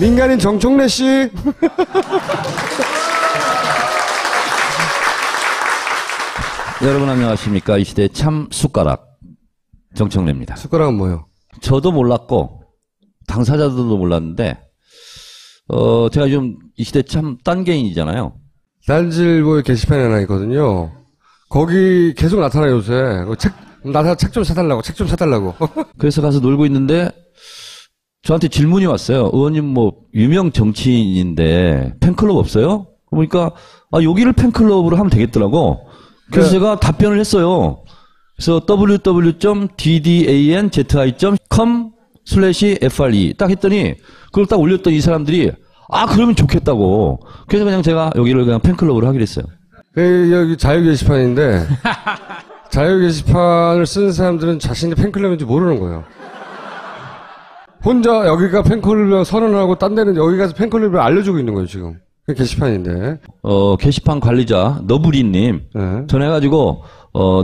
민간인 정청래 씨. 여러분 안녕하십니까. 이 시대의 참 숟가락 정청래입니다. 숟가락은 뭐예요? 저도 몰랐고 당사자들도 몰랐는데 제가 좀 이 시대 참 딴개인이잖아요. 딴지일보에 게시판이 하나 있거든요. 거기 계속 나타나요 요새. 책 좀 사달라고, 책 좀 사달라고. 그래서 가서 놀고 있는데 저한테 질문이 왔어요. 의원님 뭐 유명 정치인인데 팬클럽 없어요? 그러니까 여기를 팬클럽으로 하면 되겠더라고. 그래서 제가 답변을 했어요. 그래서 www.ddanzi.com/FRE 딱 했더니 그걸 딱 올렸더니 이 사람들이 그러면 좋겠다고. 그래서 그냥 제가 여기를 그냥 팬클럽으로 하기로 했어요. 여기 자유 게시판인데 자유 게시판을 쓰는 사람들은 자신의 팬클럽인지 모르는 거예요. 혼자 여기가 팬클럽이라고 선언하고 딴 데는 여기 가서 팬클럽을 알려주고 있는 거예요 지금. 게시판인데. 게시판 관리자 너브리님 네. 전해가지고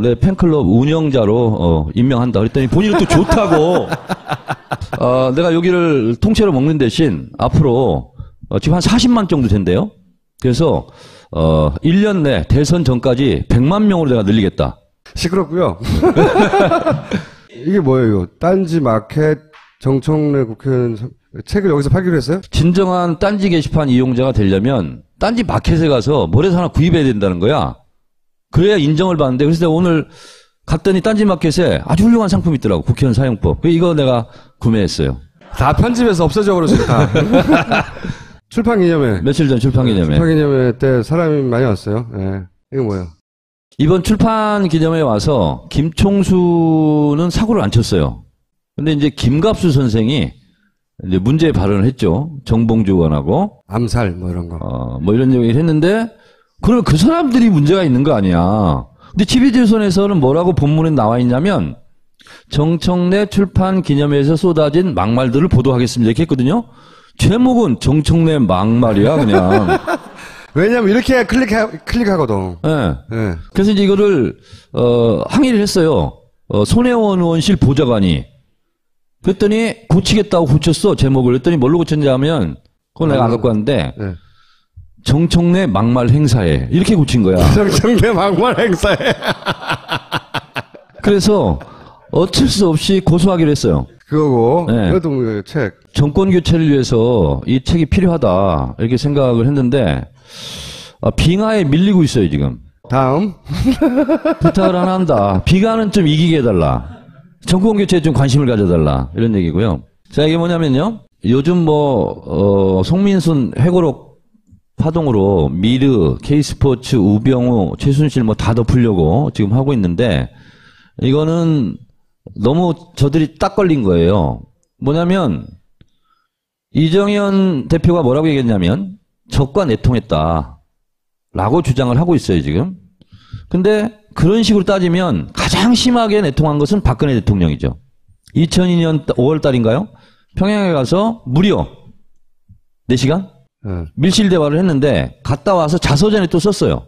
내 팬클럽 운영자로 임명한다. 그랬더니 본인은 또 좋다고. 내가 여기를 통째로 먹는 대신 앞으로 지금 한 40만 정도 된대요. 그래서 1년 내 대선 전까지 100만 명으로 내가 늘리겠다. 시끄럽고요. 이게 뭐예요? 딴지 마켓 정청래 국회의원 책을 여기서 팔기로 했어요? 진정한 딴지 게시판 이용자가 되려면 딴지 마켓에 가서 뭐라도 하나 구입해야 된다는 거야. 그래야 인정을 받는데, 그래서 내가 오늘 갔더니 딴지 마켓에 아주 훌륭한 상품이 있더라고. 국회의원 사용법. 이거 내가 구매했어요. 다 편집해서 없어져 버렸어요. 다. 출판 기념회. 며칠 전 출판 기념회. 출판 기념회 때 사람이 많이 왔어요. 네. 이거 뭐예요? 이번 출판 기념회에 와서 김총수는 사고를 안 쳤어요. 근데 이제 김갑수 선생이 이제 문제 발언을 했죠. 정봉주 의원하고. 암살, 뭐 이런 거. 뭐 이런 얘기를 했는데, 그러면 그 사람들이 문제가 있는 거 아니야. 근데 TV조선에서는 뭐라고 본문에 나와 있냐면, 정청래 출판 기념회에서 쏟아진 막말들을 보도하겠습니다. 이렇게 했거든요. 제목은 정청래 막말이야, 그냥. 왜냐면 이렇게 클릭하거든. 네. 네. 그래서 이제 이거를, 항의를 했어요. 손혜원 의원실 보좌관이. 그랬더니 고치겠다고 고쳤어, 제목을. 그랬더니 뭘로 고쳤냐 하면, 그건 내가 안 갖고 왔는데, 네. 정청래 막말 행사에. 이렇게 고친 거야. 정청래 막말 행사에. 그래서 어쩔 수 없이 고소하기로 했어요. 그거고, 네. 그것도 책. 정권 교체를 위해서 이 책이 필요하다. 이렇게 생각을 했는데, 빙하에 밀리고 있어요, 지금. 다음. 부탁을 하나 한다. 비가는 좀 이기게 해달라. 정권 교체에 좀 관심을 가져달라. 이런 얘기고요. 자, 이게 뭐냐면요. 요즘 송민순 회고록 파동으로 미르, K스포츠, 우병우, 최순실 다 덮으려고 지금 하고 있는데, 이거는 너무 저들이 딱 걸린 거예요. 뭐냐면, 이정현 대표가 뭐라고 얘기했냐면, 적과 내통했다. 라고 주장을 하고 있어요, 지금. 근데 그런 식으로 따지면 가장 심하게 내통한 것은 박근혜 대통령이죠. 2002년 5월 달인가요? 평양에 가서 무려 4시간? 밀실 대화를 했는데 갔다 와서 자서전에 또 썼어요.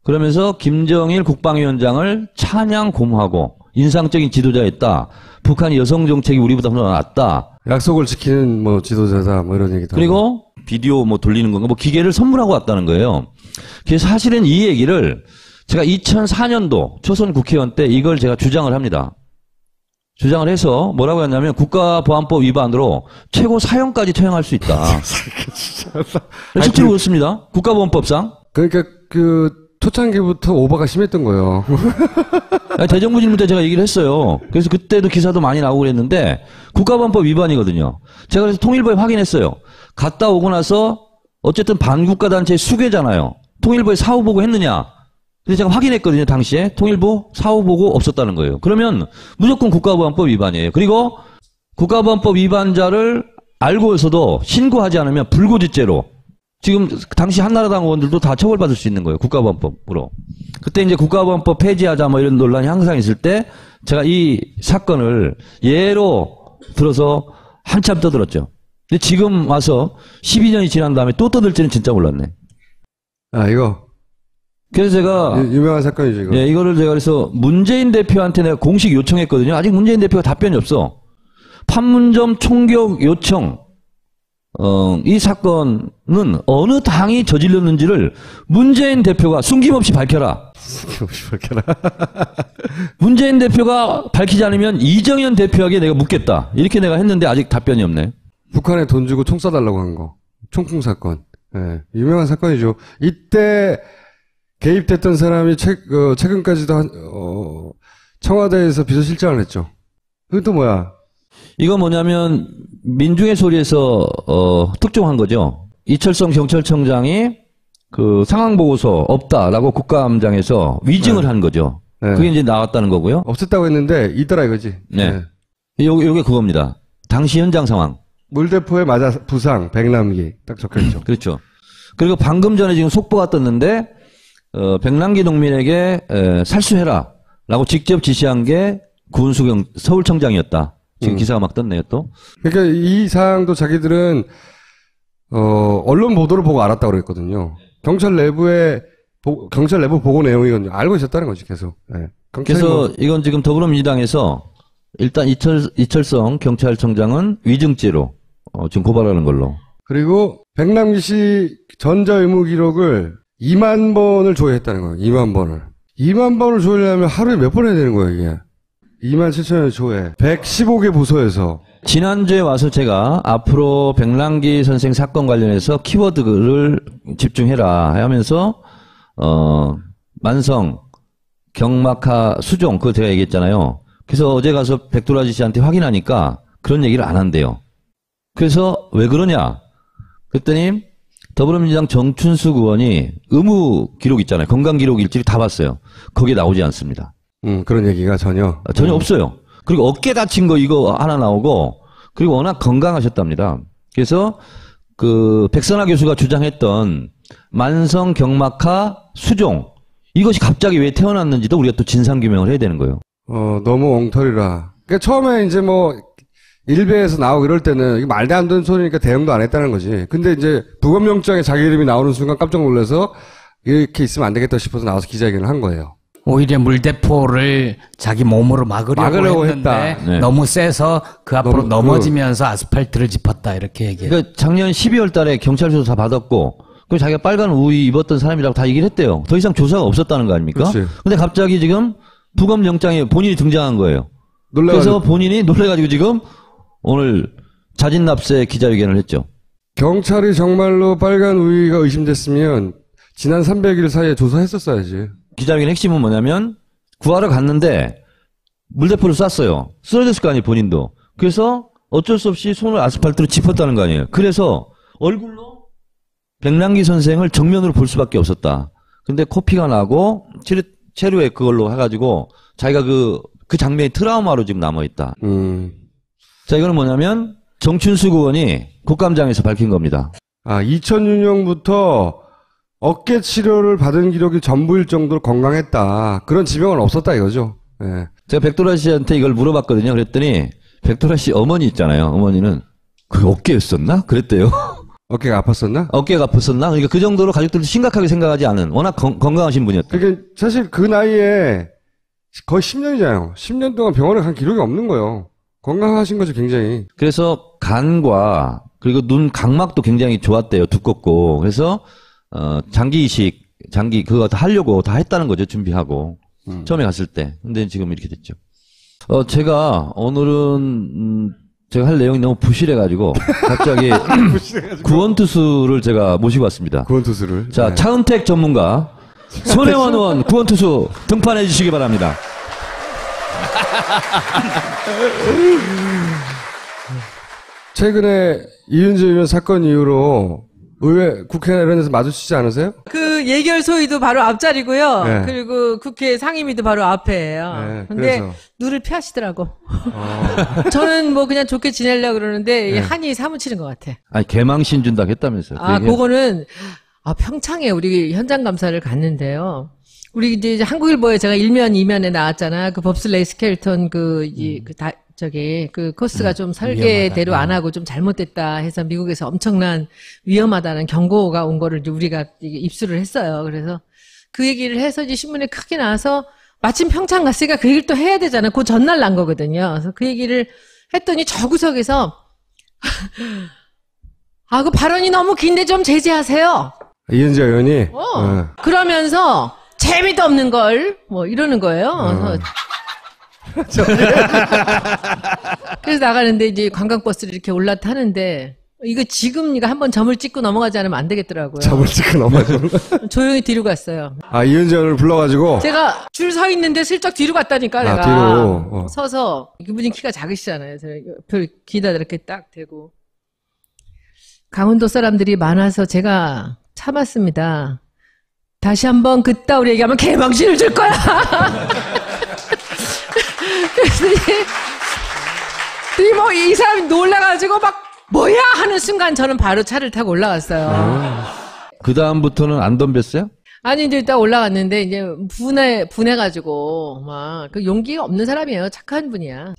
그러면서 김정일 국방위원장을 찬양 고무하고 인상적인 지도자였다. 북한이 여성 정책이 우리보다 더 낫다. 약속을 지키는 지도자다. 이런 얘기도. 그리고 비디오 돌리는 건가 기계를 선물하고 왔다는 거예요. 그래서 사실은 이 얘기를 제가 2004년도 초선 국회의원 때 이걸 제가 주장을 합니다. 주장을 해서 뭐라고 했냐면 국가보안법 위반으로 최고 사형까지 처형할 수 있다. 실제로 그렇습니다. 국가보안법상. 그러니까 초창기부터 오버가 심했던 거예요. 대정부 질문 때 제가 얘기를 했어요. 그래서 그때도 기사도 많이 나오고 그랬는데 국가보안법 위반이거든요. 제가 그래서 통일부에 확인했어요. 갔다 오고 나서 어쨌든 반국가 단체의 수괴잖아요. 통일부에 사후보고 했느냐. 근데 제가 확인했거든요. 당시에 통일부 사후보고 없었다는 거예요. 그러면 무조건 국가보안법 위반이에요. 그리고 국가보안법 위반자를 알고서도 신고하지 않으면 불고지죄로 지금 당시 한나라당 의원들도 다 처벌받을 수 있는 거예요. 국가보안법으로. 그때 이제 국가보안법 폐지하자 이런 논란이 항상 있을 때 제가 이 사건을 예로 들어서 한참 떠들었죠. 근데 지금 와서 12년이 지난 다음에 또 떠들지는 진짜 몰랐네. 이거. 그래서 제가 유명한 사건이죠, 이거. 예, 이거를 제가 그래서 문재인 대표한테 내가 공식 요청했거든요. 아직 문재인 대표가 답변이 없어. 판문점 총격 요청 이 사건은 어느 당이 저질렀는지를 문재인 대표가 숨김없이 밝혀라. 숨김없이 밝혀라. 문재인 대표가 밝히지 않으면 이정현 대표에게 내가 묻겠다. 이렇게 내가 했는데 아직 답변이 없네. 북한에 돈 주고 총 쏴달라고 한 거. 총풍 사건. 예, 유명한 사건이죠. 이때 개입됐던 사람이 최근까지도 청와대에서 비서실장을 했죠. 그건 또 뭐야? 이거 뭐냐면 민중의 소리에서 특종한 거죠. 이철성 경찰청장이 그 상황 보고서 없다라고 국감장에서 위증을 한 거죠. 네. 그게 이제 나왔다는 거고요. 없었다고 했는데 있더라 이거지. 네. 요게 그겁니다. 당시 현장 상황. 물대포에 맞아 부상 100남기 딱 적혀있죠. 그렇죠. 그리고 방금 전에 지금 속보가 떴는데 백남기 농민에게 살수해라라고 직접 지시한 게 구은수 서울청장이었다. 지금 기사가 막 떴네요 또. 그러니까 이 사항도 자기들은 언론 보도를 보고 알았다고 그랬거든요. 경찰 내부 보고 내용이거든요. 알고 있었다는 거지 계속. 네. 그래서 이건 지금 더불어민주당에서 일단 이철성 경찰청장은 위증죄로 지금 고발하는 걸로. 그리고 백남기 씨 전자의무 기록을 2만 번을 조회했다는 거예요. 2만 번을. 2만 번을 조회하려면 하루에 몇 번 해야 되는 거예요, 이게. 2만 7천여 조회. 115개 부서에서. 지난주에 와서 제가 앞으로 백남기 선생 사건 관련해서 키워드를 집중해라 하면서 만성, 경막하, 수종 그거 제가 얘기했잖아요. 그래서 어제 가서 백도라지 씨한테 확인하니까 그런 얘기를 안 한대요. 그래서 왜 그러냐? 그랬더니 더불어민주당 정춘숙 의원이 의무 기록 있잖아요. 건강 기록 일지를 다 봤어요. 거기에 나오지 않습니다. 그런 얘기가 전혀 없어요. 그리고 어깨 다친 거 이거 하나 나오고 그리고 워낙 건강하셨답니다. 그래서 그 백선하 교수가 주장했던 만성 경막하 수종 이것이 갑자기 왜 태어났는지도 우리가 또 진상 규명을 해야 되는 거예요. 너무 엉터리라. 그러니까 처음에 이제 뭐 일베에서 나오고 이럴 때는 이게 말도 안 되는 소리니까 대응도 안 했다는 거지. 근데 이제 부검영장에 자기 이름이 나오는 순간 깜짝 놀라서 이렇게 있으면 안 되겠다 싶어서 나와서 기자회견을 한 거예요. 오히려 물대포를 자기 몸으로 막으려고 했는데 했다. 네. 너무 세서 그 앞으로 넘어지면서 아스팔트를 짚었다 이렇게 얘기해요. 그러니까 작년 12월 달에 경찰 조사 다 받았고 그럼 자기가 빨간 우의 입었던 사람이라고 다 얘기를 했대요. 더 이상 조사가 없었다는 거 아닙니까? 그치. 근데 갑자기 지금 부검영장에 본인이 등장한 거예요. 놀라가지고. 그래서 본인이 놀래가지고 지금 오늘 자진납세 기자회견을 했죠. 경찰이 정말로 빨간 우위가 의심됐으면 지난 300일 사이에 조사했었어야지. 기자회견 핵심은 뭐냐면 구하러 갔는데 물대포를 쐈어요. 쓰러졌을 거 아니에요 본인도. 그래서 어쩔 수 없이 손을 아스팔트로 짚었다는 거 아니에요. 그래서 얼굴로 백남기 선생을 정면으로 볼 수밖에 없었다. 근데 코피가 나고 체류에 그걸로 해가지고 자기가 그 장면이 트라우마로 지금 남아있다. 자 이거는 뭐냐면 정춘숙 의원이 국감장에서 밝힌 겁니다. 2006년부터 어깨 치료를 받은 기록이 전부일 정도로 건강했다. 그런 지병은 없었다 이거죠. 예. 제가 백도라 씨한테 이걸 물어봤거든요. 그랬더니 백도라 씨 어머니 있잖아요. 어머니는 그 어깨였었나? 그랬대요. 어깨가 아팠었나? 어깨가 아팠었나? 그러니까 그 정도로 가족들도 심각하게 생각하지 않은 워낙 건강하신 분이었다. 그러니까 사실 그 나이에 거의 10년이잖아요. 10년 동안 병원에 간 기록이 없는 거예요. 건강하신 거죠, 굉장히. 그래서 간과 그리고 눈 각막도 굉장히 좋았대요. 두껍고. 그래서 장기 이식, 그거 다 하려고 다 했다는 거죠. 준비하고. 처음에 갔을 때. 근데 지금 이렇게 됐죠. 제가 오늘은 제가 할 내용이 너무 부실해가지고 갑자기 구원투수를 제가 모시고 왔습니다. 구원투수를. 자, 네. 차은택 전문가 손혜원 의원 구원투수 등판해 주시기 바랍니다. 최근에 이은재 의원 사건 이후로 의회, 국회나 이런 데서 마주치지 않으세요? 그 예결 소위도 바로 앞자리고요. 네. 그리고 국회 상임위도 바로 앞에예요. 네, 근데 그래서. 눈을 피하시더라고. 저는 뭐 그냥 좋게 지내려고 그러는데 네. 한이 사무치는 것 같아. 아니 개망신 준다고 했다면서요. 그거는 평창에 우리 현장 감사를 갔는데요. 우리 이제 한국일보에 제가 1면, 2면에 나왔잖아. 그 법슬레이 스켈턴 그 코스가 좀 설계대로 위험하다. 안 하고 좀 잘못됐다 해서 미국에서 엄청난 위험하다는 경고가 온 거를 이제 우리가 이게 입수를 했어요. 그래서 그 얘기를 해서 이제 신문에 크게 나와서 마침 평창 갔으니까 그 얘기를 또 해야 되잖아. 그 전날 난 거거든요. 그래서 그 얘기를 했더니 저 구석에서 아, 그 발언이 너무 긴데 좀 제재하세요. 이은지 의원이. 그러면서 재미도 없는 걸 뭐 이러는 거예요. 그래서 나가는데 이제 관광버스를 이렇게 올라타는데 이거 지금 이거 한번 점을 찍고 넘어가지 않으면 안 되겠더라고요. 점을 찍고 넘어가죠. 조용히 뒤로 갔어요. 아, 이은지 의원을 불러가지고. 제가 줄 서 있는데 슬쩍 뒤로 갔다니까 내가. 뒤로. 서서 그분이 키가 작으시잖아요. 제가 옆에 귀에다 이렇게 딱 대고. 강원도 사람들이 많아서 제가 참았습니다. 다시 한번 그따위로 얘기하면 개망신을 줄 거야. 그래서 이 사람이 놀라가지고 막 뭐야 하는 순간 저는 바로 차를 타고 올라갔어요. 그 다음부터는 안 덤볐어요? 아니 이제 딱 올라갔는데 이제 분해가지고 막 그 용기가 없는 사람이에요. 착한 분이야.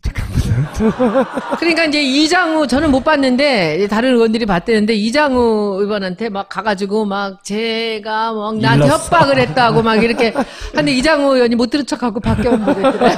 그러니까 이제 이장우 저는 못 봤는데 다른 의원들이 봤대는데 이장우 의원한테 막 가가지고 막 제가 막 나한테 협박을 했다고 막 이렇게 하는데 이장우 의원이 못 들은 척하고 밖에 못 보겠더래.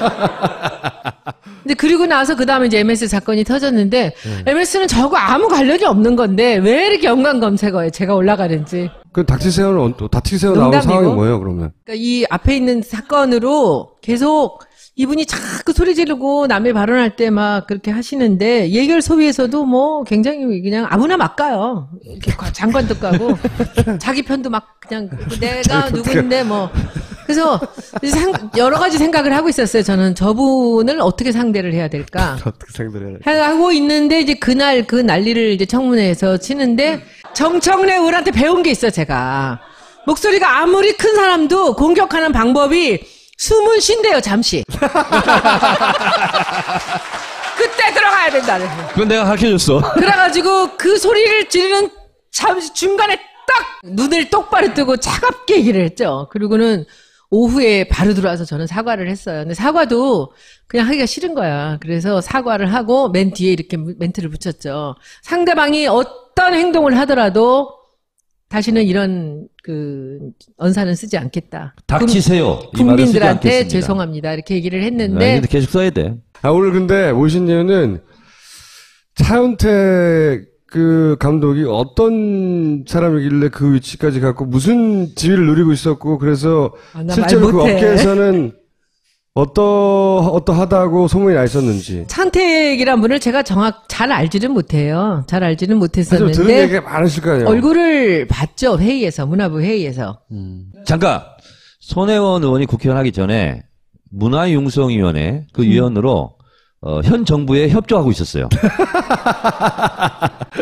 근데 그리고 나서 그 다음에 이제 MS 사건이 터졌는데 MS는 저하고 아무 관련이 없는 건데 왜 이렇게 연관 검색어에 제가 올라가는지. 그 닥치세요는 닥치세요 나온 상황이 뭐예요, 그러면? 그러니까 이 앞에 있는 사건으로 계속 이분이 자꾸 소리 지르고 남의 발언할 때 막 그렇게 하시는데 예결 소위에서도 뭐 굉장히 그냥 아무나 막 가요. 이렇게 장관도 가고 자기 편도 막 그냥 내가 누군데 뭐 그래서 여러 가지 생각을 하고 있었어요. 저는 저분을 어떻게 상대를 해야 될까? 어떻게 상대를 해야 하고 있는데 이제 그날 그 난리를 이제 청문회에서 치는데 정청래 의원한테 배운 게 있어 제가. 목소리가 아무리 큰 사람도 공격하는 방법이 숨은 쉰대요, 잠시. 그때 들어가야 된다. 그건 내가 가르쳐줬어. 그래가지고 그 소리를 지르는 잠시 중간에 딱 눈을 똑바로 뜨고 차갑게 얘기를 했죠. 그리고는 오후에 바로 들어와서 저는 사과를 했어요. 근데 사과도 그냥 하기가 싫은 거야. 그래서 사과를 하고 맨 뒤에 이렇게 멘트를 붙였죠. 상대방이 어떤 행동을 하더라도 다시는 이런 그 언사는 쓰지 않겠다. 닥치세요. 국민들한테 죄송합니다. 이렇게 얘기를 했는데. 네, 근데 계속 써야 돼. 아, 오늘 근데 모신 이유는 차은택 그 감독이 어떤 사람이길래 그 위치까지 갔고 무슨 지위를 누리고 있었고 그래서 실제로 그 업계에서는 어떠하다고 소문이 나 있었는지. 차은택이란 분을 제가 잘 알지는 못해요. 잘 알지는 못했었는데. 들은 얘기가 많으실 거 아니에요. 얼굴을 봤죠. 회의에서, 문화부 회의에서. 잠깐. 손혜원 의원이 국회의원 하기 전에 문화융성위원회 그 위원으로 현 정부에 협조하고 있었어요.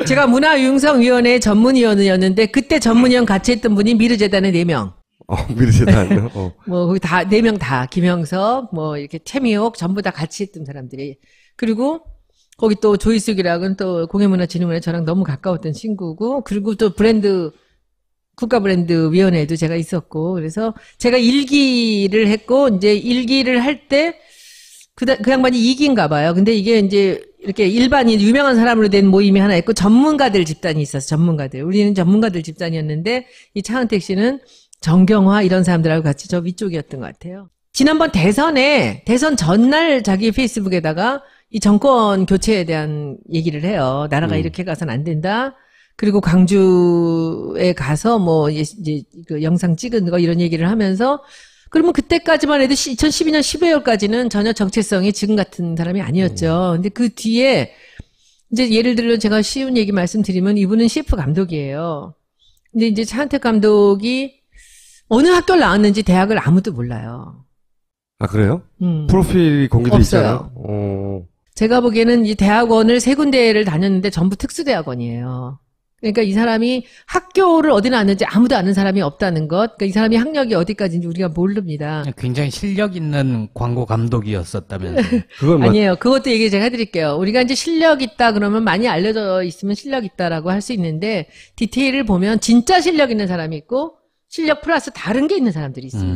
제가 문화융성위원회 전문위원이었는데 그때 전문위원 같이 했던 분이 미르재단의 4명. 미르재단요? 뭐 거기 다 4명 다 김영석 뭐 이렇게 최미옥 전부 다 같이 했던 사람들이. 그리고 거기 또 조희숙이라고는 또 공예문화진흥원에 저랑 너무 가까웠던 친구고 그리고 또 국가브랜드위원회에도 제가 있었고 그래서 제가 1기를 했고 이제 1기를 할 때 그 양반이 2기인가 봐요. 근데 이게 이제 이렇게 일반인 유명한 사람으로 된 모임이 하나 있고 전문가들 집단이 있어서 전문가들. 우리는 전문가들 집단이었는데 이 차은택 씨는 정경화 이런 사람들하고 같이 저 위쪽이었던 것 같아요. 지난번 대선 전날 자기 페이스북에다가 이 정권 교체에 대한 얘기를 해요. 나라가 이렇게 가서는 안 된다. 그리고 광주에 가서 뭐 이제 그 영상 찍은 거 이런 얘기를 하면서 그러면 그때까지만 해도 2012년 12월까지는 전혀 정체성이 지금 같은 사람이 아니었죠. 근데 그 뒤에 이제 예를 들면 제가 쉬운 얘기 말씀드리면 이분은 CF 감독이에요. 근데 이제 차은택 감독이 어느 학교를 나왔는지 대학을 아무도 몰라요. 아, 그래요? 프로필이 공개돼 있어요? 제가 보기에는 이 대학원을 3군데를 다녔는데 전부 특수대학원이에요. 그러니까 이 사람이 학교를 어디 나왔는지 아무도 아는 사람이 없다는 것. 그러니까 이 사람이 학력이 어디까지인지 우리가 모릅니다. 굉장히 실력 있는 광고 감독이었었다면서요. 그건 아니에요. 그것도 얘기 제가 해드릴게요. 우리가 이제 실력 있다 그러면 많이 알려져 있으면 실력 있다라고 할 수 있는데 디테일을 보면 진짜 실력 있는 사람이 있고 실력 플러스 다른 게 있는 사람들이 있어요.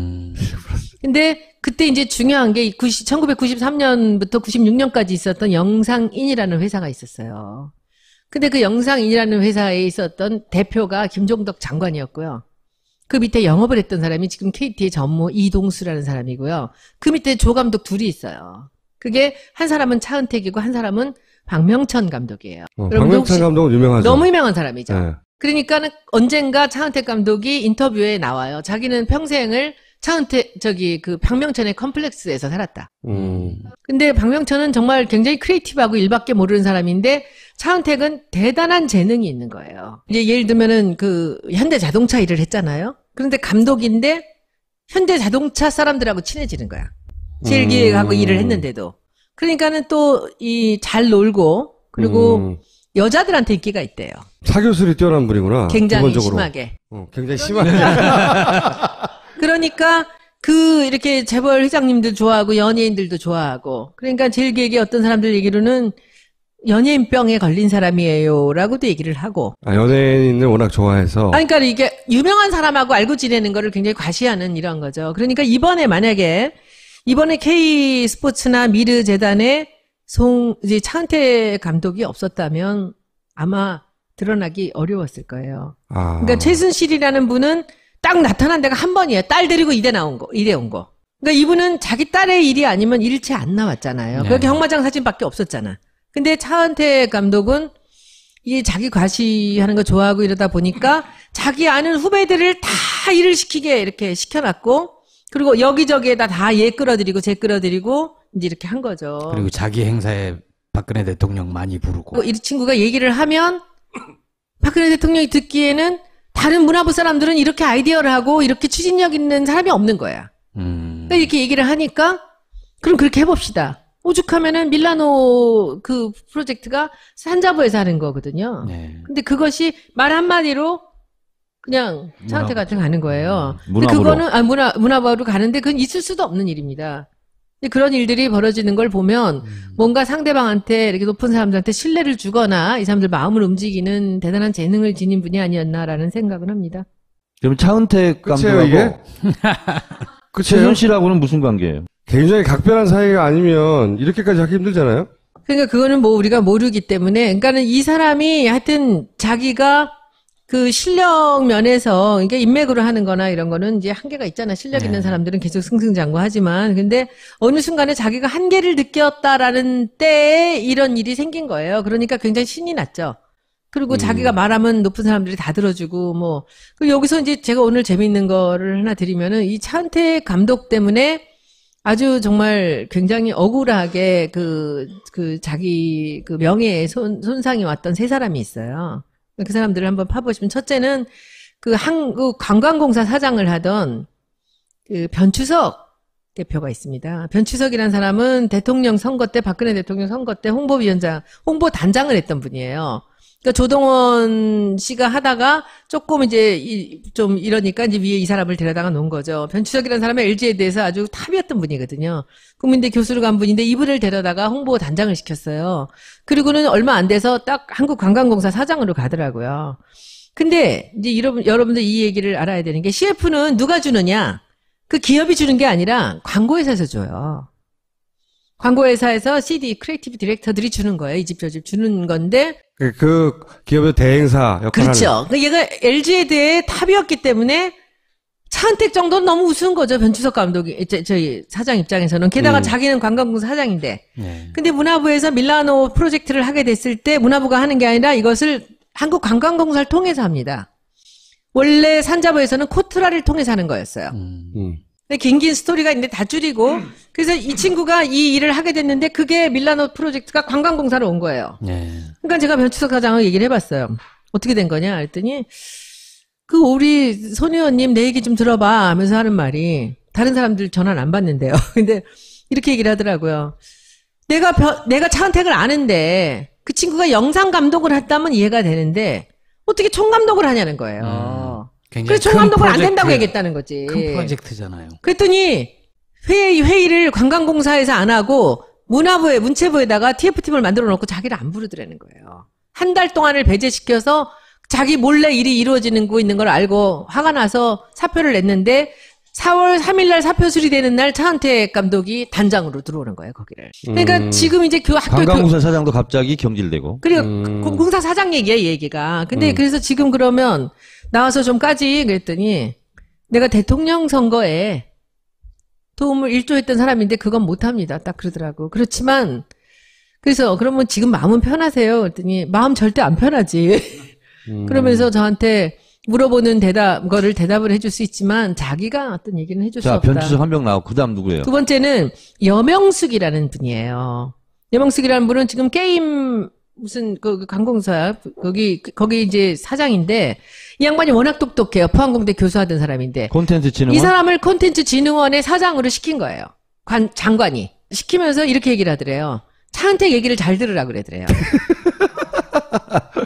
근데 그때 이제 중요한 게 1993년부터 96년까지 있었던 영상인이라는 회사가 있었어요. 근데 그 영상인이라는 회사에 있었던 대표가 김종덕 장관이었고요. 그 밑에 영업을 했던 사람이 지금 KT의 전무 이동수라는 사람이고요. 그 밑에 조 감독 둘이 있어요. 그게 한 사람은 차은택이고 한 사람은 박명천 감독이에요. 여러분도 박명천 혹시 감독은 유명하죠. 너무 유명한 사람이죠. 네. 그러니까는 언젠가 차은택 감독이 인터뷰에 나와요. 자기는 평생을 그 박명천의 컴플렉스에서 살았다. 근데 박명천은 정말 굉장히 크리에이티브하고 일밖에 모르는 사람인데 차은택은 대단한 재능이 있는 거예요. 이제 예를 들면은 그 현대자동차 일을 했잖아요. 그런데 감독인데 현대자동차 사람들하고 친해지는 거야. 제일기획하고 일을 했는데도. 그러니까는 또 잘 놀고 그리고 여자들한테 인기가 있대요. 사교술이 뛰어난 분이구나. 굉장히 기본적으로. 심하게. 굉장히 심하게. 그러니까 이렇게 재벌 회장님들 좋아하고 연예인들도 좋아하고 그러니까 제일기획의 어떤 사람들 얘기로는 연예인병에 걸린 사람이에요라고도 얘기를 하고. 연예인을 워낙 좋아해서. 그러니까 이게 유명한 사람하고 알고 지내는 거를 굉장히 과시하는 이런 거죠. 그러니까 이번에 K 스포츠나 미르 재단에 이제 차은택 감독이 없었다면 아마 드러나기 어려웠을 거예요. 그러니까 최순실이라는 분은 딱 나타난 데가 한 번이에요. 딸 데리고 이대 온 거. 그러니까 이분은 자기 딸의 일이 아니면 일체 안 나왔잖아요. 네. 그렇게 경마장 사진밖에 없었잖아. 근데 차은택 감독은 이게 자기 과시하는 거 좋아하고 이러다 보니까 자기 아는 후배들을 다 일을 시키게 이렇게 시켜놨고 그리고 여기저기에다 다 얘 끌어들이고 쟤 끌어들이고 이제 이렇게 한 거죠. 그리고 자기 행사에 박근혜 대통령 많이 부르고. 이 친구가 얘기를 하면 박근혜 대통령이 듣기에는 다른 문화부 사람들은 이렇게 아이디어를 하고 이렇게 추진력 있는 사람이 없는 거야. 그러니까 이렇게 얘기를 하니까 그럼 그렇게 해봅시다. 오죽하면은 밀라노 그 프로젝트가 산자부에서 하는 거거든요. 네. 근데 그것이 말 한마디로 그냥 차은택 같은 가는 거예요. 근데 문화부로. 그거는 문화부로 가는데 그건 있을 수도 없는 일입니다. 근데 그런 일들이 벌어지는 걸 보면 뭔가 상대방한테 이렇게 높은 사람들한테 신뢰를 주거나 이 사람들 마음을 움직이는 대단한 재능을 지닌 분이 아니었나라는 생각은 합니다. 그럼 차은택 끝이에요, 이게? 감독하고 끝이에요? 최순실하고는 무슨 관계예요? 굉장히 각별한 사이가 아니면 이렇게까지 하기 힘들잖아요? 그러니까 그거는 뭐 우리가 모르기 때문에 그러니까는 이 사람이 하여튼 자기가 그 실력 면에서 그러니까 인맥으로 하는 거나 이런 거는 이제 한계가 있잖아. 실력 있는 사람들은 계속 승승장구하지만 근데 어느 순간에 자기가 한계를 느꼈다라는 때에 이런 일이 생긴 거예요. 그러니까 굉장히 신이 났죠. 그리고 자기가 말하면 높은 사람들이 다 들어주고 뭐 그리고 여기서 이제 제가 오늘 재미있는 거를 하나 드리면은 이 차은택 감독 때문에 아주 정말 굉장히 억울하게 자기 그 명예에 손상이 왔던 세 사람이 있어요. 그 사람들을 한번 파보시면 첫째는 그 한국관광공사 사장을 하던 그 변추석 대표가 있습니다. 변추석이라는 사람은 대통령 선거 때 박근혜 대통령 선거 때 홍보단장을 했던 분이에요. 그러니까 조동원 씨가 하다가 조금 이제 좀 이러니까 이제 위에 이 사람을 데려다가 놓은 거죠. 변추석이라는 사람은 LG에 대해서 아주 탑이었던 분이거든요. 국민대 교수로 간 분인데 이분을 데려다가 홍보단장을 시켰어요. 그리고는 얼마 안 돼서 딱 한국관광공사 사장으로 가더라고요. 근데 이제 여러분들 이 얘기를 알아야 되는 게 CF는 누가 주느냐? 그 기업이 주는 게 아니라 광고회사에서 줘요. 광고회사에서 CD 크리에이티브 디렉터들이 주는 거예요. 이 집 저 집 주는 건데 그 기업의 대행사 역할을 그렇죠. 얘가 LG에 대해 탑이었기 때문에 차은택 정도는 너무 우스운 거죠. 변추석 감독이 저희 사장 입장에서는 게다가 자기는 관광공사 사장인데 네. 근데 문화부에서 밀라노 프로젝트를 하게 됐을 때 문화부가 하는 게 아니라 이것을 한국관광공사를 통해서 합니다. 원래 산자부에서는 코트라를 통해서 하는 거였어요. 긴 스토리가 있는데 다 줄이고 그래서 이 친구가 이 일을 하게 됐는데 그게 밀라노 프로젝트가 관광공사로 온 거예요. 네. 그러니까 제가 변추석 사장을 얘기를 해봤어요. 어떻게 된 거냐 했더니 우리 손 의원님 내 얘기 좀 들어봐 하면서 하는 말이 다른 사람들 전화는 안 받는데요. 근데 이렇게 얘기를 하더라고요. 내가 차은택을 아는데 그 친구가 영상 감독을 했다면 이해가 되는데 어떻게 총감독을 하냐는 거예요. 그래서 총감독을 안 된다고 얘기했다는 거지. 큰 프로젝트잖아요. 그랬더니 회의를 관광공사에서 안 하고 문체부에다가 TF팀을 만들어 놓고 자기를 안 부르더라는 거예요. 한 달 동안을 배제시켜서 자기 몰래 일이 이루어지는 거 있는 걸 알고 화가 나서 사표를 냈는데 4월 3일 날 사표 수리되는 날 차은택 감독이 단장으로 들어오는 거예요, 거기를. 그러니까 지금 이제 학교 관광공사 사장도 갑자기 경질되고. 그리고 공사 사장 얘기야, 이 얘기가. 근데 그래서 지금 그러면 나와서 좀 까지 그랬더니 내가 대통령 선거에 도움을 일조했던 사람인데 그건 못합니다. 딱 그러더라고. 그렇지만 그래서 그러면 지금 마음은 편하세요? 그랬더니 마음 절대 안 편하지. 그러면서 저한테 물어보는 거를 대답을 해줄 수 있지만 자기가 어떤 얘기는 해줄 수 자, 없다. 변추석 한 명 나오고 그다음 누구예요? 두 번째는 여명숙이라는 분이에요. 여명숙이라는 분은 지금 게임 무슨 그 관공서야 거기 이제 사장인데 이 양반이 워낙 똑똑해요. 포항공대 교수하던 사람인데 콘텐츠 진흥원? 이 사람을 콘텐츠 진흥원의 사장으로 시킨 거예요. 장관이 시키면서 이렇게 얘기를 하더래요. 차은택 얘기를 잘 들으라 그러더래요.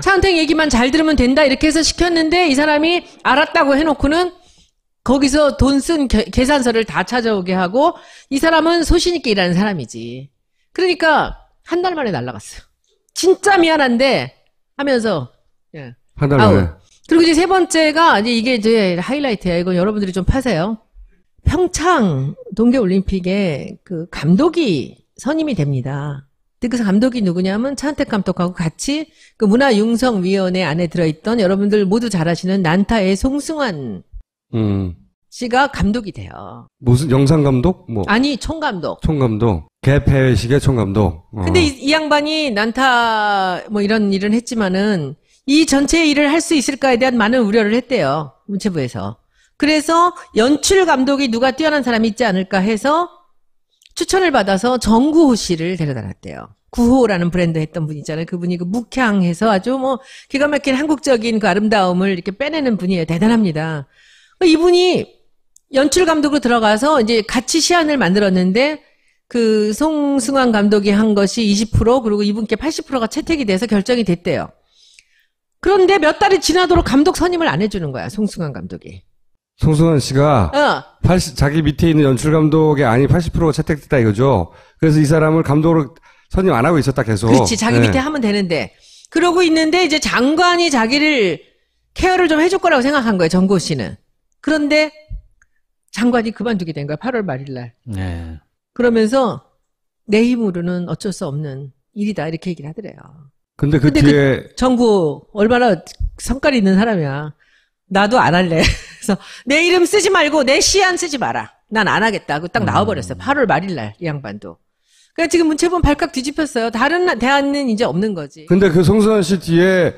차은택 얘기만 잘 들으면 된다 이렇게 해서 시켰는데 이 사람이 알았다고 해놓고는 거기서 돈 쓴 계산서를 다 찾아오게 하고 이 사람은 소신 있게 일하는 사람이지. 그러니까 한 달 만에 날라갔어요. 진짜 미안한데 하면서 예. 한 달 만에. 그리고 이제 세 번째가 이게 이제 하이라이트야. 이거 여러분들이 좀 파세요. 평창 동계올림픽에 그 감독이 선임이 됩니다. 그 감독이 누구냐면 차은택 감독하고 같이 그 문화융성위원회 안에 들어있던 여러분들 모두 잘 아시는 난타의 송승환 씨가 감독이 돼요. 무슨 영상 감독? 뭐 아니 총감독. 총감독. 개폐식의 총감독. 근데 이 양반이 난타 뭐 이런 일은 했지만은 이 전체 일을 할 수 있을까에 대한 많은 우려를 했대요. 문체부에서. 그래서 연출 감독이 누가 뛰어난 사람이 있지 않을까 해서 추천을 받아서 정구호 씨를 데려다 놨대요. 구호라는 브랜드 했던 분 있잖아요. 그분이 그 묵향해서 아주 뭐 기가 막힌 한국적인 그 아름다움을 이렇게 빼내는 분이에요. 대단합니다. 이분이 연출 감독으로 들어가서 이제 같이 시안을 만들었는데 그 송승환 감독이 한 것이 20% 그리고 이분께 80%가 채택이 돼서 결정이 됐대요. 그런데 몇 달이 지나도록 감독 선임을 안 해주는 거야. 송승환 감독이. 송승환 씨가 자기 밑에 있는 연출 감독의 안이 80%가 채택됐다 이거죠. 그래서 이 사람을 감독으로 선임 안 하고 있었다 계속. 그렇지. 자기 밑에 하면 되는데. 그러고 있는데 이제 장관이 자기를 케어를 좀 해줄 거라고 생각한 거예요. 정고 씨는. 그런데 장관이 그만두게 된 거야. 8월 말일 날. 네. 그러면서 내 힘으로는 어쩔 수 없는 일이다. 이렇게 얘기를 하더래요. 근데 그 뒤에 정구 얼마나 성깔이 있는 사람이야. 나도 안 할래. 그래서 내 이름 쓰지 말고 내 시안 쓰지 마라. 난 안 하겠다. 그 딱 나와버렸어요. 8월 말일 날 이 양반도. 그러니까 지금 문체부는 발칵 뒤집혔어요. 다른 대안은 이제 없는 거지. 근데 그 송승환 씨 뒤에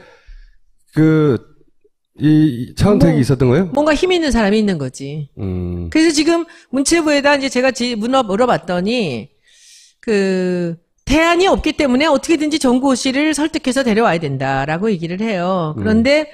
이 차은택이 있었던 거예요? 뭔가 힘 있는 사람이 있는 거지. 그래서 지금 문체부에다 이제 제가 물어봤더니 대안이 없기 때문에 어떻게든지 정구호 씨를 설득해서 데려와야 된다라고 얘기를 해요. 그런데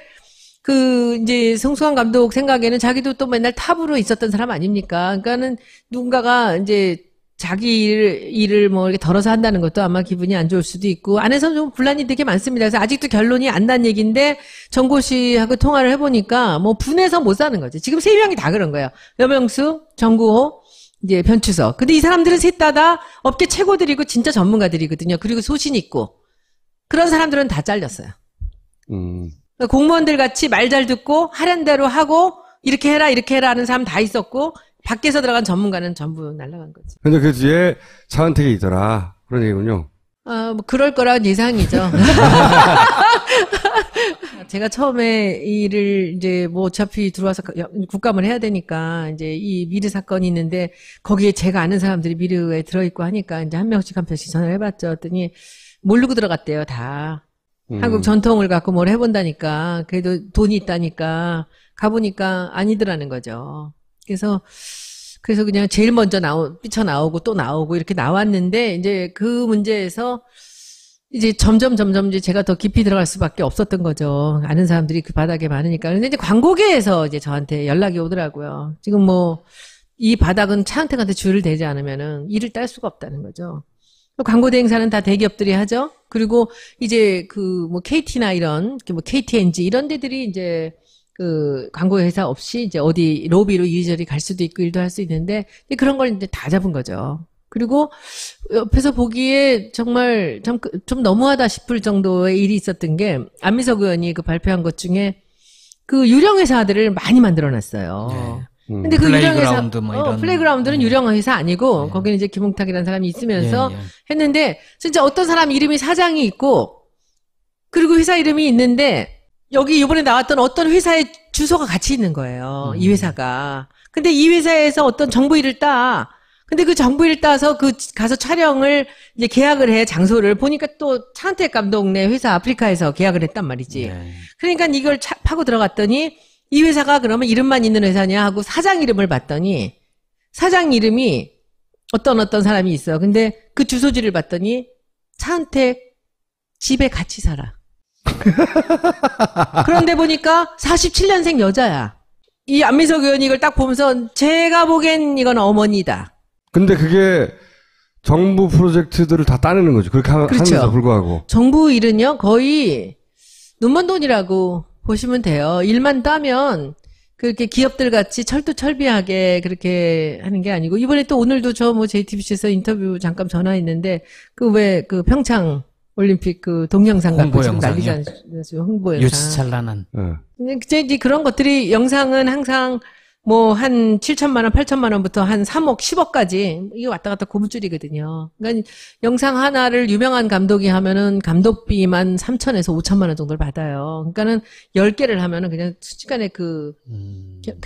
이제 송승환 감독 생각에는 자기도 또 맨날 탑으로 있었던 사람 아닙니까? 그러니까는 누군가가 이제 자기 일을 뭐 이렇게 덜어서 한다는 것도 아마 기분이 안 좋을 수도 있고, 안에서 좀 분란이 되게 많습니다. 그래서 아직도 결론이 안 난 얘기인데, 정고 씨하고 통화를 해보니까 뭐 분해서 못 사는 거지. 지금 세 명이 다 그런 거예요. 여명수, 정구호, 이제 변추석. 근데 이 사람들은 셋 다 업계 최고들이고 진짜 전문가들이거든요. 그리고 소신 있고. 그런 사람들은 다 잘렸어요. 그러니까 공무원들 같이 말 잘 듣고 하란 대로 하고 이렇게 해라 하는 사람 다 있었고, 밖에서 들어간 전문가는 전부 날아간 거지. 근데 그 뒤에 차은택이 있더라. 그런 얘기군요. 뭐 그럴 거란 예상이죠. 제가 처음에 일을 이제 뭐 어차피 들어와서 국감을 해야 되니까 이제 이 미르 사건이 있는데 거기에 제가 아는 사람들이 미르에 들어있고 하니까 이제 한 명씩 전화를 해봤죠. 했더니 모르고 들어갔대요, 다. 한국 전통을 갖고 뭘 해본다니까. 그래도 돈이 있다니까. 가보니까 아니더라는 거죠. 그래서 그냥 제일 먼저 삐쳐나오고 또 나오고 이렇게 나왔는데, 이제 그 문제에서 이제 점점 이제 제가 더 깊이 들어갈 수밖에 없었던 거죠. 아는 사람들이 그 바닥에 많으니까. 근데 이제 광고계에서 이제 저한테 연락이 오더라고요. 지금 뭐, 이 바닥은 차은택한테 줄을 대지 않으면은 일을 딸 수가 없다는 거죠. 광고 대행사는 다 대기업들이 하죠. 그리고 이제 뭐 KT나 이런, 뭐 KTNG 이런 데들이 이제 광고 회사 없이 이제 어디 로비로 이리저리 갈 수도 있고 일도 할 수 있는데, 그런 걸 이제 다 잡은 거죠. 그리고 옆에서 보기에 정말 좀 너무하다 싶을 정도의 일이 있었던 게, 안민석 의원이 발표한 것 중에 유령 회사들을 많이 만들어 놨어요. 네. 근데 유령 회사, 뭐 플레이그라운드는 유령 회사 아니고, 거기는 이제 김홍탁이라는 사람이 있으면서 했는데, 진짜 어떤 사람 이름이 사장이 있고, 그리고 회사 이름이 있는데, 여기 이번에 나왔던 어떤 회사의 주소가 같이 있는 거예요. 이 회사가. 근데 이 회사에서 어떤 정보 일을 따. 근데 그 정부일 따서 그 가서 촬영을 이제 계약을 해 장소를 보니까 또 차은택 감독네 회사 아프리카에서 계약을 했단 말이지. 네. 그러니까 이걸 파고 들어갔더니 이 회사가 그러면 이름만 있는 회사냐 하고 사장 이름을 봤더니 사장 이름이 어떤 사람이 있어. 근데 그 주소지를 봤더니 차은택 집에 같이 살아. 그런데 보니까 47년생 여자야. 이 안민석 의원이 이걸 딱 보면서 제가 보기엔 이건 어머니다. 근데 그게 정부 프로젝트들을 다 따내는 거죠. 그렇게 그렇죠. 하면서 불구하고. 정부 일은요, 거의 눈먼 돈이라고 보시면 돼요. 일만 따면 그렇게 기업들 같이 철두철비하게 그렇게 하는 게 아니고, 이번에 또 오늘도 저 뭐 JTBC에서 인터뷰 잠깐 전화했는데, 그 평창 올림픽 그 동영상 갖고 지금 난리가 났어요. 홍보 영상. 유치찬란한. 근데 이제 그런 것들이 영상은 항상 뭐 한 7천만 원, 8천만 원부터 한 3억, 10억까지 이게 왔다 갔다 고무줄이거든요. 그러니까 영상 하나를 유명한 감독이 하면은 감독비만 3천에서 5천만 원 정도를 받아요. 그러니까는 10개를 하면은 그냥 순식간에 그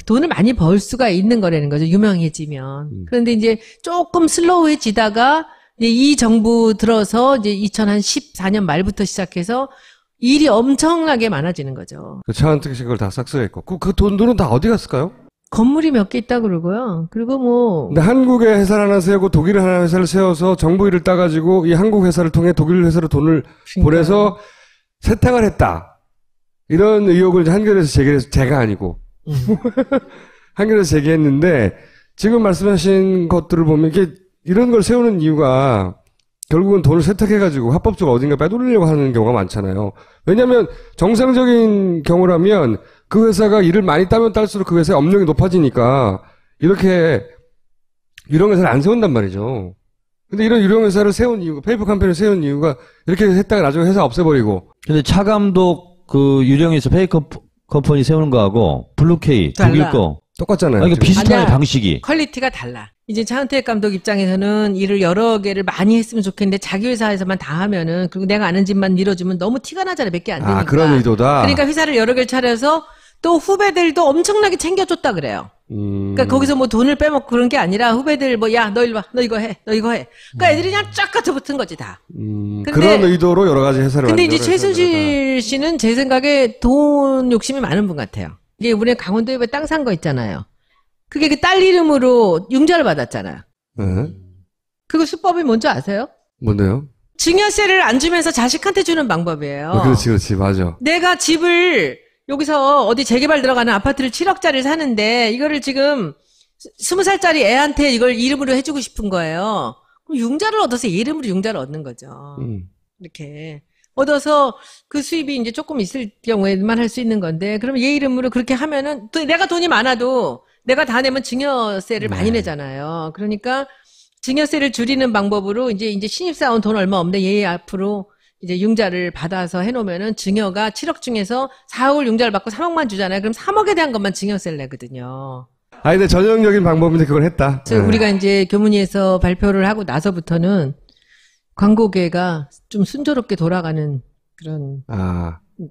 돈을 많이 벌 수가 있는 거라는 거죠. 유명해지면. 그런데 이제 조금 슬로우해지다가 이제 이 정부 들어서 이제 2014년 말부터 시작해서 일이 엄청나게 많아지는 거죠. 그 차은택 씨 그걸 다 싹쓸이했고. 그 돈들은 다 어디 갔을까요? 건물이 몇 개 있다 그러고요. 그리고 뭐. 근데 한국에 회사를 하나 세우고 독일에 하나 회사를 세워서 정부 일을 따가지고 이 한국 회사를 통해 독일 회사로 돈을 보내서 세탁을 했다. 이런 의혹을 이제 한겨레에서 제기해서 제가 아니고. 한겨레에서 제기했는데 지금 말씀하신 것들을 보면 이게 이런 걸 세우는 이유가 결국은 돈을 세탁해가지고 합법적으로 어딘가 빼돌리려고 하는 경우가 많잖아요. 왜냐하면 정상적인 경우라면 그 회사가 일을 많이 따면 딸수록 그 회사의 업력이 높아지니까 이렇게 유령 회사를 안 세운단 말이죠. 근데 이런 유령 회사를 세운 이유가, 페이퍼 컴퍼니를 세운 이유가 이렇게 했다가 나중에 회사 없애버리고. 근데 차 감독 그 유령에서 페이커 컴퍼니 세우는 거하고 블루케이 독일 달라. 거 똑같잖아요. 이거 비슷한 아니야. 방식이. 퀄리티가 달라. 이제 차은택 감독 입장에서는 일을 여러 개를 많이 했으면 좋겠는데 자기 회사에서만 다 하면은, 그리고 내가 아는 집만 밀어주면 너무 티가 나잖아. 몇 개 안 되니까. 아, 그런 의도다. 그러니까 회사를 여러 개를 차려서 또 후배들도 엄청나게 챙겨줬다 그래요. 그러니까 거기서 뭐 돈을 빼먹고 그런 게 아니라 후배들 뭐, 야, 너 일로 와. 너 이거 해. 너 이거 해. 그러니까 애들이 그냥 쫙 갖춰붙은 거지, 다. 그런 의도로 여러 가지 회사를 근데 이제 만들어서 최순실 씨는 제 생각에 돈 욕심이 많은 분 같아요. 이게 이번에 강원도에 땅 산 거 있잖아요. 그게 그 딸 이름으로 융자를 받았잖아요. 네. 그거 수법이 뭔지 아세요? 뭔데요? 증여세를 안 주면서 자식한테 주는 방법이에요. 그렇지, 맞아. 내가 집을 여기서 어디 재개발 들어가는 아파트를 7억짜리를 사는데 이거를 지금 20살짜리 애한테 이걸 이름으로 해주고 싶은 거예요. 그럼 융자를 얻어서 얘 이름으로 융자를 얻는 거죠. 이렇게 얻어서 그 수입이 이제 조금 있을 경우에만 할 수 있는 건데, 그럼 얘 이름으로 그렇게 하면은 또 내가 돈이 많아도 내가 다 내면 증여세를 많이 내잖아요. 그러니까 증여세를 줄이는 방법으로 이제 신입사원 돈 얼마 없는데 얘 앞으로 이제 융자를 받아서 해놓으면은 증여가 7억 중에서 4억을 융자를 받고 3억만 주잖아요. 그럼 3억에 대한 것만 증여세를 내거든요. 아니, 근데 전형적인 방법인데 그걸 했다. 그래서 우리가 이제 교문위에서 발표를 하고 나서부터는 광고계가 좀 순조롭게 돌아가는 그런.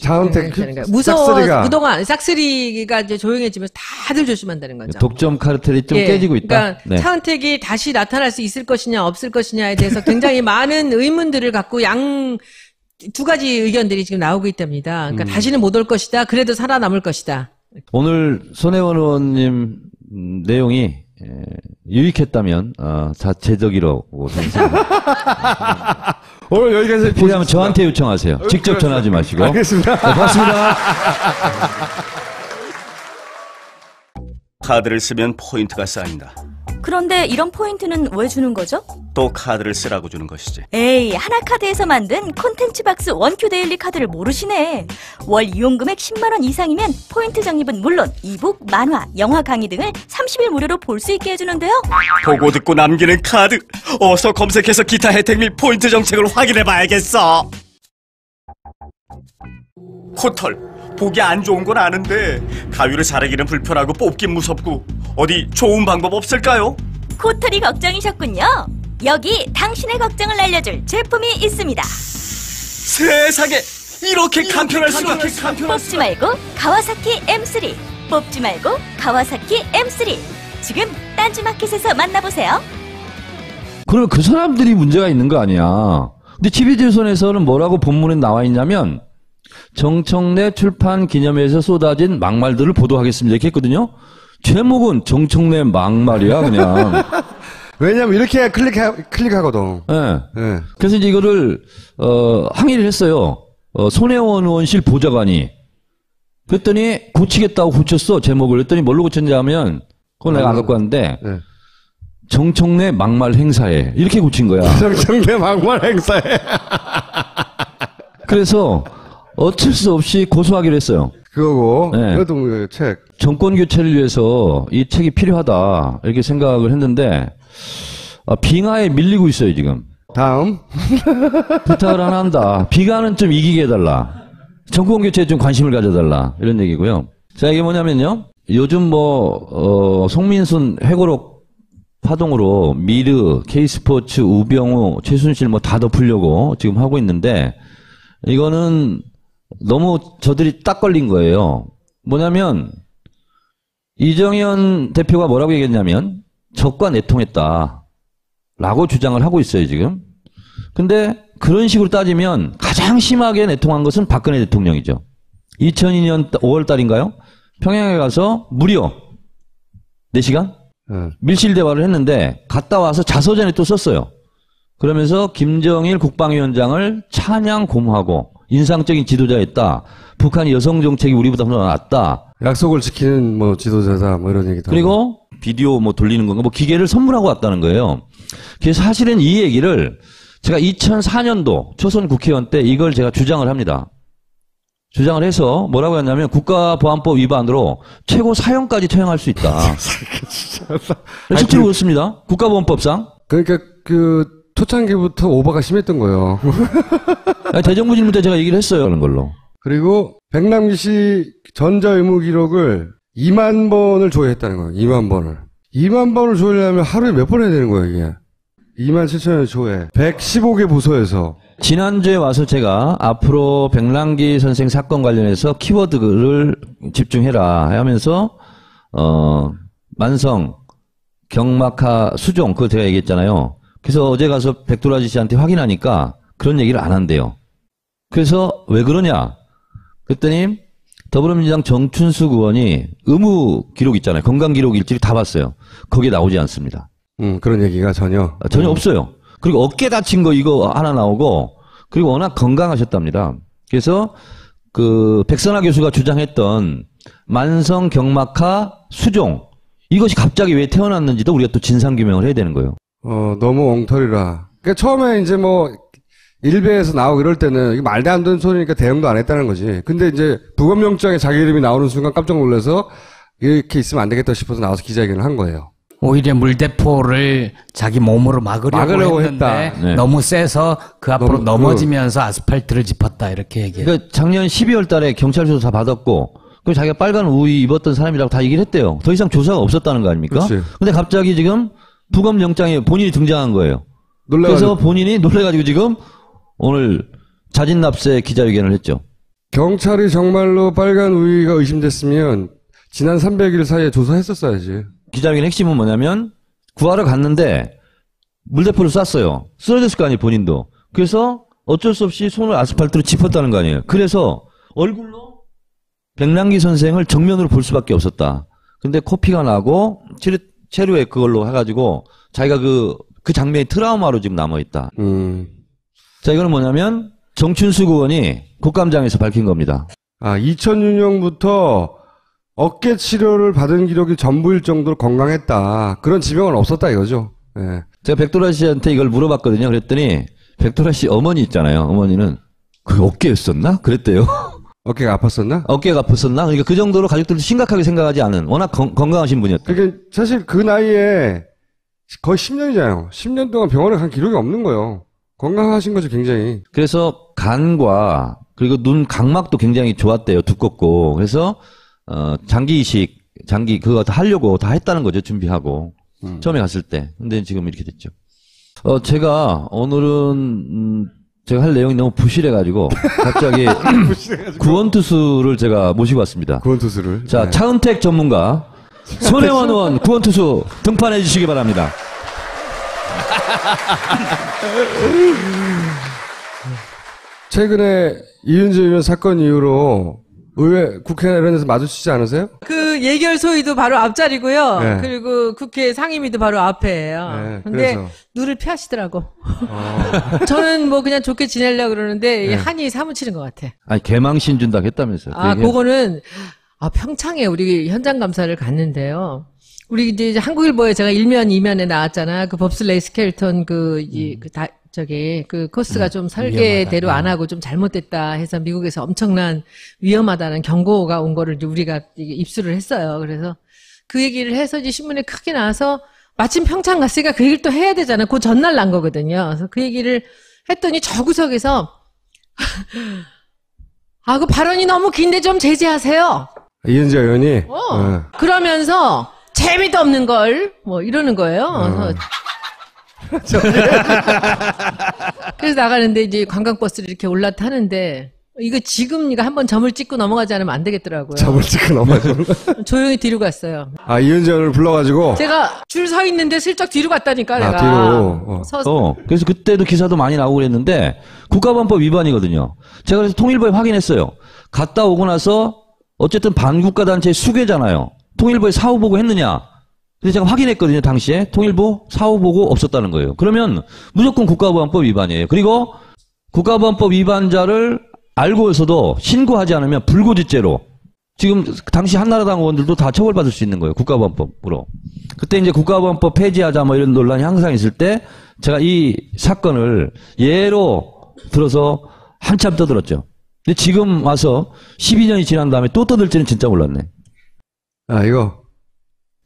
차은택 무서워. 싹쓸이가. 그동안 싹쓸이가 이제 조용해지면서 다들 조심한다는 거죠. 독점 카르텔이 좀 깨지고 있다. 그러니까 네. 차은택이 다시 나타날 수 있을 것이냐 없을 것이냐에 대해서 굉장히 많은 의문들을 갖고 두 가지 의견들이 지금 나오고 있답니다. 그러니까 다시는 못 올 것이다. 그래도 살아남을 것이다. 오늘 손혜원 의원님 내용이 유익했다면 자체적이라고 생각합니다. 오늘 여기까지 필요하면 저한테 요청하세요. 직접 전화하지 마시고. 알겠습니다. 네, 고맙습니다. 카드를 쓰면 포인트가 쌓인다. 그런데 이런 포인트는 왜 주는 거죠? 또 카드를 쓰라고 주는 것이지. 에이, 하나카드에서 만든 콘텐츠 박스 원큐 데일리 카드를 모르시네. 월 이용금액 10만원 이상이면 포인트 적립은 물론 이북, 만화, 영화 강의 등을 30일 무료로 볼 수 있게 해주는데요. 보고 듣고 남기는 카드. 어서 검색해서 기타 혜택 및 포인트 정책을 확인해봐야겠어. 코털. 보기 안 좋은 건 아는데 가위로 자르기는 불편하고 뽑긴 무섭고 어디 좋은 방법 없을까요? 코털이 걱정이셨군요. 여기 당신의 걱정을 알려줄 제품이 있습니다. 세상에 이렇게 간편할 수가. 뽑지 말고 가와사키 M3. 뽑지 말고 가와사키 M3. 지금 딴지마켓에서 만나보세요. 그럼 그 사람들이 문제가 있는 거 아니야. 근데 TV조선에서는 뭐라고 본문에 나와 있냐면 정청래 출판 기념회에서 쏟아진 막말들을 보도하겠습니다. 이렇게 했거든요. 제목은 정청래 막말이야, 그냥. 왜냐면 이렇게 클릭하거든. 예. 네. 그래서 이제 이거를, 항의를 했어요. 손혜원 의원실 보좌관이. 그랬더니 고치겠다고 고쳤어, 제목을. 그랬더니 뭘로 고쳤냐 하면, 그건 내가 안 갖고 왔는데, 네. 정청래 막말 행사에. 이렇게 고친 거야. 정청래 막말 행사에. 그래서 어쩔 수 없이 고소하기로 했어요. 그거고, 네. 그것도 뭐 책. 정권 교체를 위해서 이 책이 필요하다. 이렇게 생각을 했는데, 빙하에 밀리고 있어요, 지금. 다음. 부탁을 하나 한다. 비가는 좀 이기게 해달라. 정권 교체에 좀 관심을 가져달라. 이런 얘기고요. 자, 이게 뭐냐면요. 요즘 송민순 회고록 파동으로 미르, K스포츠, 우병우, 최순실 다 덮으려고 지금 하고 있는데, 이거는 너무 저들이 딱 걸린 거예요. 뭐냐면, 이정현 대표가 뭐라고 얘기했냐면, 적과 내통했다. 라고 주장을 하고 있어요, 지금. 근데 그런 식으로 따지면 가장 심하게 내통한 것은 박근혜 대통령이죠. 2002년 5월 달인가요? 평양에 가서 무려 4시간? 밀실 대화를 했는데 갔다 와서 자서전에 또 썼어요. 그러면서 김정일 국방위원장을 찬양 고무하고 인상적인 지도자였다. 북한 여성 정책이 우리보다 더 낫다. 약속을 지키는 지도자다. 이런 얘기도. 그리고 비디오 돌리는 건가 기계를 선물하고 왔다는 거예요. 그래서 사실은 이 얘기를 제가 2004년도 초선 국회의원 때 이걸 제가 주장을 합니다. 주장을 해서 뭐라고 했냐면 국가보안법 위반으로 최고 사형까지 처형할 수 있다. 실제로 그렇습니다. 국가보안법상. 그러니까 초창기부터 오버가 심했던 거예요. 대정부 질문 때 제가 얘기를 했어요. 그런 걸로. 그리고 백남기 씨 전자의무 기록을 2만 번을 조회했다는 거예요. 2만 번을. 2만 번을 조회하려면 하루에 몇 번 해야 되는 거예요, 이게. 2만 7천여 조회. 115개 부서에서. 지난주에 와서 제가 앞으로 백남기 선생 사건 관련해서 키워드를 집중해라 하면서, 만성, 경막하, 수종, 그거 제가 얘기했잖아요. 그래서 어제 가서 백도라지 씨한테 확인하니까 그런 얘기를 안 한대요. 그래서 왜 그러냐? 그랬더니 더불어민주당 정춘숙 의원이 의무 기록 있잖아요. 건강 기록 일지를 다 봤어요. 거기에 나오지 않습니다. 그런 얘기가 전혀 없어요. 그리고 어깨 다친 거 이거 하나 나오고, 그리고 워낙 건강하셨답니다. 그래서 백선하 교수가 주장했던 만성 경막하 수종, 이것이 갑자기 왜 태어났는지도 우리가 또 진상 규명을 해야 되는 거예요. 너무 엉터리라. 그러니까 처음에 이제 일베에서 나오고 이럴 때는 이게 말도 안 되는 소리니까 대응도 안 했다는 거지. 근데 이제 부검영장에 자기 이름이 나오는 순간 깜짝 놀라서 이렇게 있으면 안 되겠다 싶어서 나와서 기자회견을 한 거예요. 오히려 물대포를 자기 몸으로 막으려고 했는데 했다. 네. 너무 세서 그 앞으로 넘어지면서 아스팔트를 짚었다 이렇게 얘기해요. 그러니까 작년 12월 달에 경찰 조사 다 받았고, 그리고 자기가 빨간 우의 입었던 사람이라고 다 얘기를 했대요. 더 이상 조사가 없었다는 거 아닙니까? 그렇지. 근데 갑자기 지금 부검영장에 본인이 등장한 거예요. 놀라가지고. 그래서 본인이 놀래가지고 지금 오늘 자진납세 기자회견을 했죠. 경찰이 정말로 빨간 우위가 의심됐으면 지난 300일 사이에 조사했었어야지. 기자회견 핵심은 뭐냐면 구하러 갔는데 물대포를 쐈어요. 쓰러졌을 거 아니에요, 본인도. 그래서 어쩔 수 없이 손을 아스팔트로 짚었다는 거 아니에요. 그래서 얼굴로 백남기 선생을 정면으로 볼 수밖에 없었다. 근데 코피가 나고 체류에 그걸로 해가지고 자기가 그 장면이 트라우마로 지금 남아있다. 자, 이거는 뭐냐면 정춘숙 의원이 국감장에서 밝힌 겁니다. 2006년부터 어깨 치료를 받은 기록이 전부일 정도로 건강했다. 그런 지병은 없었다 이거죠. 네. 제가 백도라 씨한테 이걸 물어봤거든요. 그랬더니 백도라 씨 어머니 있잖아요. 어머니는 그 어깨였었나? 그랬대요. 어깨가 아팠었나? 어깨가 아팠었나? 그러니까 그 정도로 가족들도 심각하게 생각하지 않은 워낙 건강하신 분이었다. 그게 사실 그 나이에 거의 10년이잖아요. 10년 동안 병원에 간 기록이 없는 거예요. 건강하신 거죠, 굉장히. 그래서 간과 그리고 눈 각막도 굉장히 좋았대요. 두껍고. 그래서 장기 이식, 그거 다 하려고 다 했다는 거죠. 준비하고. 처음에 갔을 때. 근데 지금 이렇게 됐죠. 제가 오늘은 제가 할 내용이 너무 부실해가지고 갑자기 구원투수를 제가 모시고 왔습니다. 구원투수를. 자, 네. 차은택 전문가 손혜원 의원 구원투수 등판해 주시기 바랍니다. 최근에 이은재 의원 사건 이후로 의회, 국회나 이런 데서 마주치지 않으세요? 그 예결 소위도 바로 앞자리고요. 네. 그리고 국회 상임위도 바로 앞에예요. 네, 근데 그래서. 눈을 피하시더라고. 저는 뭐 그냥 좋게 지내려고 그러는데 이 네. 한이 사무치는 것 같아. 아니 개망신 준다고 했다면서요. 아, 그 얘기- 그거는 평창에 우리 현장 감사를 갔는데요. 우리 이제 한국일보에 제가 1면, 2면에 나왔잖아. 그 법슬레이 스켈턴 그 코스가 좀 설계대로 안 하고 좀 잘못됐다 해서 미국에서 엄청난 위험하다는 경고가 온 거를 이제 우리가 이게 입수를 했어요. 그래서 그 얘기를 해서 이제 신문에 크게 나와서 마침 평창 갔으니까 그 얘기를 또 해야 되잖아. 그 전날 난 거거든요. 그래서 그 얘기를 했더니 저 구석에서 그 발언이 너무 긴데 좀 제지하세요. 이은재 의원이. 네. 그러면서 재미도 없는 걸 뭐 이러는 거예요. 그래서 그래서 나가는데 이제 관광버스를 이렇게 올라타는데 이거 지금 이거 한번 점을 찍고 넘어가지 않으면 안 되겠더라고요. 점을 찍고 넘어가죠. 조용히 뒤로 갔어요. 이은재 의원을 불러가지고. 제가 줄 서 있는데 슬쩍 뒤로 갔다니까 내가. 뒤로. 서서. 그래서 그때도 기사도 많이 나오고 그랬는데 국가보안법 위반이거든요. 제가 그래서 통일부에 확인했어요. 갔다 오고 나서 어쨌든 반국가 단체의 수괴잖아요. 통일부에 사후 보고 했느냐. 근데 제가 확인했거든요. 당시에 통일부 사후 보고 없었다는 거예요. 그러면 무조건 국가보안법 위반이에요. 그리고 국가보안법 위반자를 알고서도 신고하지 않으면 불고지죄로 지금 당시 한나라당 의원들도 다 처벌받을 수 있는 거예요. 국가보안법으로. 그때 이제 국가보안법 폐지하자 뭐 이런 논란이 항상 있을 때 제가 이 사건을 예로 들어서 한참 떠들었죠. 근데 지금 와서 12년이 지난 다음에 또 떠들지는 진짜 몰랐네. 이거.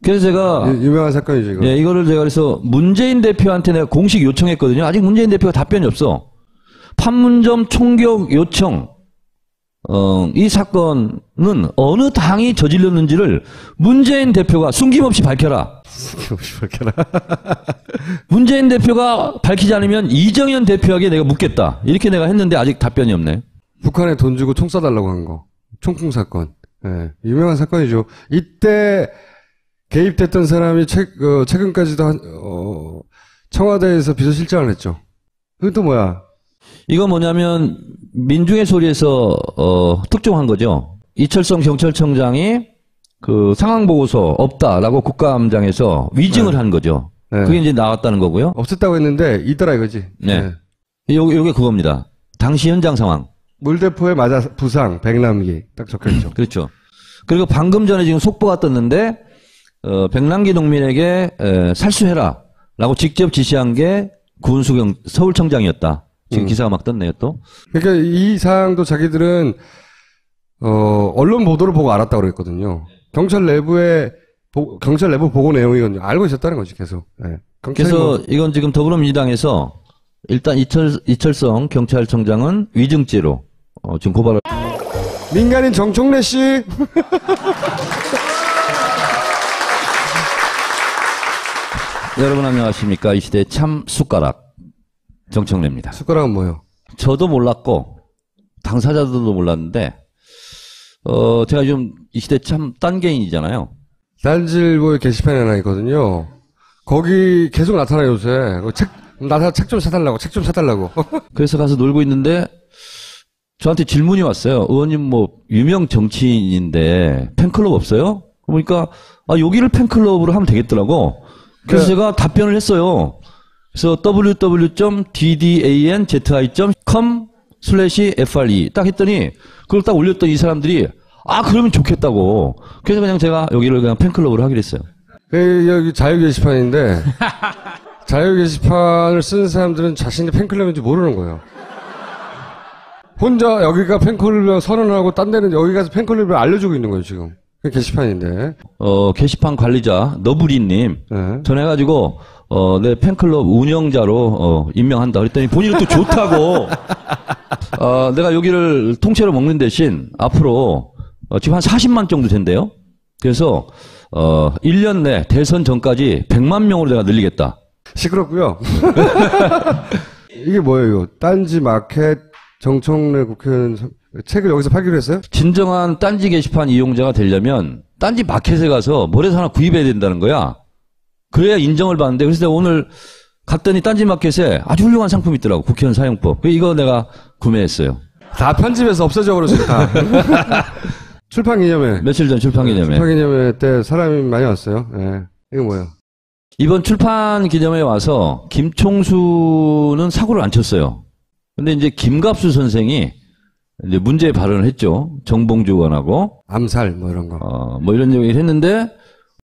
그래서 제가 유명한 사건이죠, 이거. 예, 이거를 제가 그래서 문재인 대표한테 내가 공식 요청했거든요. 아직 문재인 대표가 답변이 없어. 판문점 총격 요청. 이 사건은 어느 당이 저질렀는지를 문재인 대표가 숨김없이 밝혀라. 숨김없이 밝혀라. 문재인 대표가 밝히지 않으면 이정현 대표에게 내가 묻겠다. 이렇게 내가 했는데 아직 답변이 없네. 북한에 돈 주고 총 쏴달라고 한 거. 총풍 사건. 예, 유명한 사건이죠. 이때 개입됐던 사람이 최근까지도 청와대에서 비서실장을 했죠. 그게 또 뭐야? 이거 뭐냐면 민중의 소리에서 특종한 거죠. 이철성 경찰청장이 그 상황 보고서 없다라고 국감장에서 위증을 한 거죠. 네. 그게 이제 나왔다는 거고요. 없었다고 했는데 있더라 이거지. 네. 요게 그겁니다. 당시 현장 상황. 물대포에 맞아 부상 100남기 딱 적혀있죠. 그렇죠. 그리고 방금 전에 지금 속보가 떴는데 백남기 농민에게 살수해라라고 직접 지시한 게 구은수경 서울청장이었다. 지금 기사가 막 떴네요 또. 그러니까 이 사항도 자기들은 언론 보도를 보고 알았다고 그랬거든요. 경찰 내부 보고 내용이거든요. 알고 있었다는 거지 계속. 네. 그래서 이건 지금 더불어민주당에서 일단 이철성 경찰청장은 위증죄로 지금 고발을. 민간인 정청래 씨. 여러분 안녕하십니까. 이 시대의 참 숟가락 정청래입니다. 숟가락은 뭐예요? 저도 몰랐고 당사자들도 몰랐는데 제가 좀 이 시대 참 딴개인이잖아요. 딴지일보에 게시판이 하나 있거든요. 거기 계속 나타나요 요새. 책 좀 사달라고. 그래서 가서 놀고 있는데 저한테 질문이 왔어요. 의원님 뭐 유명 정치인인데 팬클럽 없어요? 그러니까 여기를 팬클럽으로 하면 되겠더라고. 그래서 제가 답변을 했어요. 그래서 www.ddanzi.com/FRE 딱 했더니 그걸 딱 올렸더니 이 사람들이 그러면 좋겠다고. 그래서 그냥 제가 여기를 그냥 팬클럽으로 하기로 했어요. 여기 자유 게시판인데 자유 게시판을 쓰는 사람들은 자신이 팬클럽인지 모르는 거예요. 혼자 여기가 팬클럽이라고 선언하고 딴 데는 여기 가서 팬클럽을 알려주고 있는 거예요 지금. 그 게시판인데. 게시판 관리자 너브리님 네. 전해가지고 내 팬클럽 운영자로 임명한다. 그랬더니 본인은 또 좋다고. 내가 여기를 통째로 먹는 대신 앞으로 지금 한 40만 정도 된대요. 그래서 1년 내 대선 전까지 100만 명으로 내가 늘리겠다. 시끄럽고요. 이게 뭐예요 이거? 딴지 마켓 정청래 국회의원 책을 여기서 팔기로 했어요? 진정한 딴지 게시판 이용자가 되려면 딴지 마켓에 가서 뭐라도 하나 구입해야 된다는 거야. 그래야 인정을 받는데. 그래서 내가 오늘 갔더니 딴지마켓에 아주 훌륭한 상품이 있더라고. 국회의원 사용법. 이거 내가 구매했어요. 다 편집해서 없어져 버렸어요, 다. 출판 기념회. 며칠 전 출판 기념회. 출판 기념회 때 사람이 많이 왔어요. 예. 이거 뭐예요? 이번 출판 기념회에 와서 김총수는 사고를 안 쳤어요. 근데 이제 김갑수 선생이 이제 문제 발언을 했죠. 정봉주 의원하고. 암살, 뭐 이런 거. 뭐 이런 얘기를 했는데